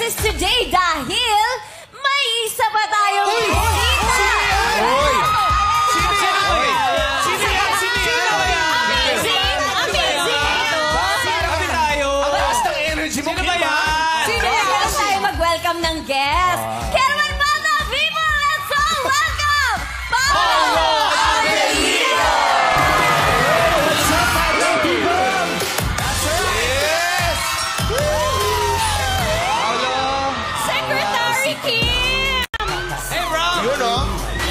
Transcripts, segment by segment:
boses today dahil may isa pa tayong bisita. Uy! Sino yan? Amazing! Kami tayo. Ang taas ng energy mo. Sino ba yan? Sino yan? Kaya tayo mag-welcome ng guest. Kerman Mata, people, let's all welcome Paolo Avelino! What's up, Madlang people? Yes! Paolo! Secretary Kim! Hey, bro! Yun, no?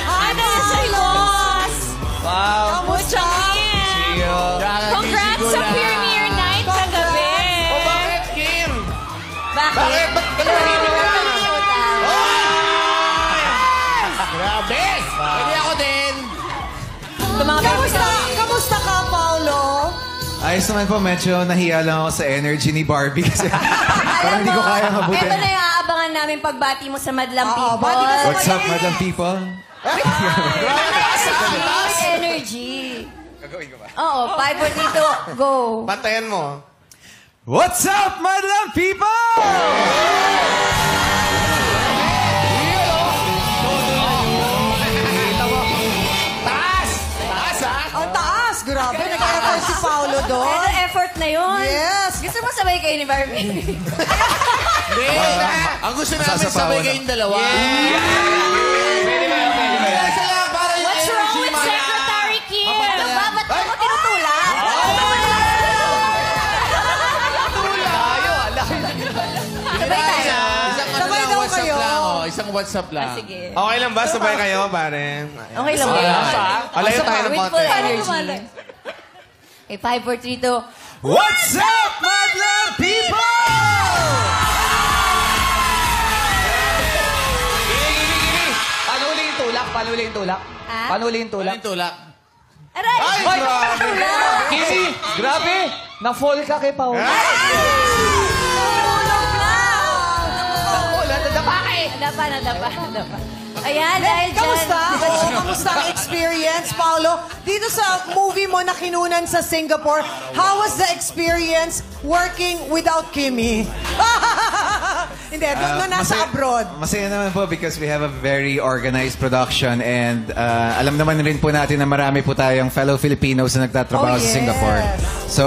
Ano sa boss? Wow! Kamusta? See you. Congrats sa premiere night kagabi! O bakit, Kim? Bakit? Ba't tahimik ka? Grabe! Pwede ako din. Kamusta ka, Paolo? Ayos naman po, medyo nahiya lang ako sa energy ni Barbie kasi parang hindi ko kaya mabuti. Ito na yung aabangan namin pagbati mo sa Madlang People. bati ka sa What's up, Madam People? Energy. Gagawin ko ba? Oo, 5 4 dito. Go. Bantayan mo. What's up, Madam People? Taas! Taas, ha? Ang taas! Grabe, nag-effort si Paolo doon. Pero effort na yun. Yes. Gusto mo sabay kayo ni Barbie? Hindi. Ang gusto namin Masasapawan sabay na. kayong dalawa. Pwede ba? Pwede ba? Isa lang, para yung What's wrong energy with maya. Secretary Kim? Mapagdala. Ano ba? Ba't mo tinutulak? Sabay tayo. Isang ano Sabay lang, daw WhatsApp kayo. lang. Oh. Isang WhatsApp lang. Sige. Okay lang ba? Sabay kayo, pare? Okay lang ba? Alayo tayo ng With konti. full energy. Okay, 5 4 3 2. What's up, Madam People? Paano uli yung tulak? Paano uli yung tulak? Ha? Paano uli yung tulak? Walang tulak. Aray! Ay, grabe! Kimi! Grabe! Na-fall ka kay Paolo. Tulog lang! Wala, nadapa ka eh. Nadapa. Ayan, dahil dyan. Kamusta? Oo, kamusta ang experience, Paolo? Dito sa movie mo na kinunan sa Singapore, how was the experience working without Kimi? Hindi, doon na nasa abroad. Masaya naman po because we have a very organized production and alam naman rin po natin na marami po tayong fellow Filipinos na nagtatrabaho Oh, sa yes. Singapore. So,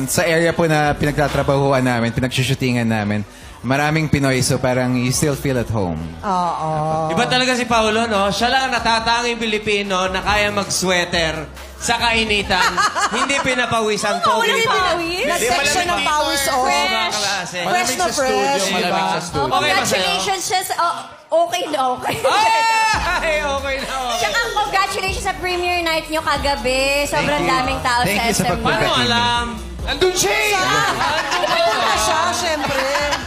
sa area po na pinagtatrabahuan namin, pinagsushootingan namin, maraming Pinoy, so parang you still feel at home. Oo. Iba talaga si Paolo, no? Siya lang ang natatanging Pilipino na kaya mag-sweater sa kainitan. Hindi pinapawis ang Walang pogi pa. pinawis. Nag-section ng pawis, oh. Ibang klase. Fresh na fresh. Malamig sa studio. Okay ba sa'yo? Congratulations siya sa... okay na okay. Ay, okay na, okay. Tsaka congratulations sa premiere night nyo kagabi. Sobrang Thank you. daming tao Thank sa you sa SM. pagpunta. Paano alam? Andun siya eh! Punta siya, syempre.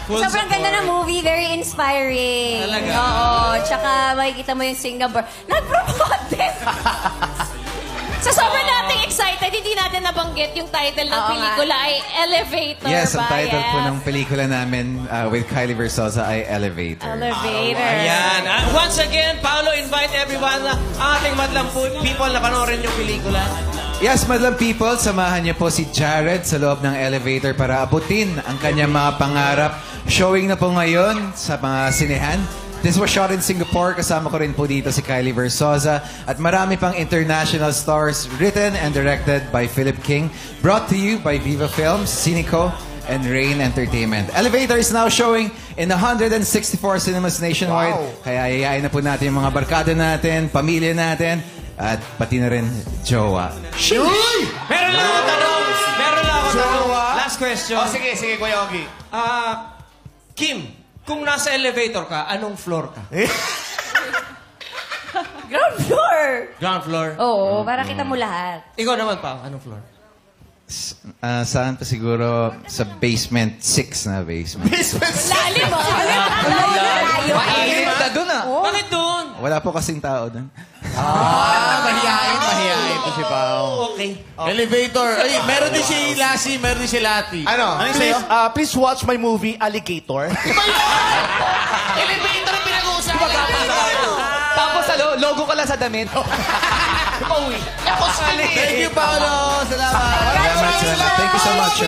Sobrang ganda ng movie. Very inspiring. Talaga? Oo. Tsaka makikita mo yung Singapore. Nag-promote din. Sa sobrang nating excited, hindi natin nabanggit yung title ng Oo pelikula ay Elevator Yes, ang ba? title po Yes. ng pelikula namin with Kylie Versosa ay Elevator. Elevator. Ayan. Once again, Paolo, invite everyone na ang ating madlang people na panoorin yung pelikula. Yes, Madlang People, samahan niyo po si Jared sa loob ng elevator para abutin ang kanyang mga pangarap. Showing na po ngayon sa mga sinehan. This was shot in Singapore. Kasama ko rin po dito si Kylie Versosa. At marami pang international stars written and directed by Philip King. Brought to you by Viva Films, Cineco, and Rain Entertainment. Elevator is now showing in 164 cinemas nationwide. Wow. Kaya yayain na po natin yung mga barkada natin, pamilya natin, at pati na rin jowa. Meron lang ako tanong. Jowa? Last question. Oh, sige, Kuya Ogie. Kim, kung nasa elevator ka, anong floor ka? Ground floor. Ground floor. Oo, para kita mo lahat. Ikaw naman pa, anong floor? Saan pa siguro sa basement 6 na basement. Lalim mo. Layo. Mainit na dun ah. Bakit doon? Wala po kasing tao doon. Mahihain po si Pao. Okay. Elevator. Ay, meron din si Lassie, meron din si Lati. Ano? sa'yo? Please watch my movie, Alligator. Elevator ang pinag-uusapan. Tapos logo ka lang sa damit. Pauwi. Thank you, Paolo. Salamat. Salamat. Thank you so much.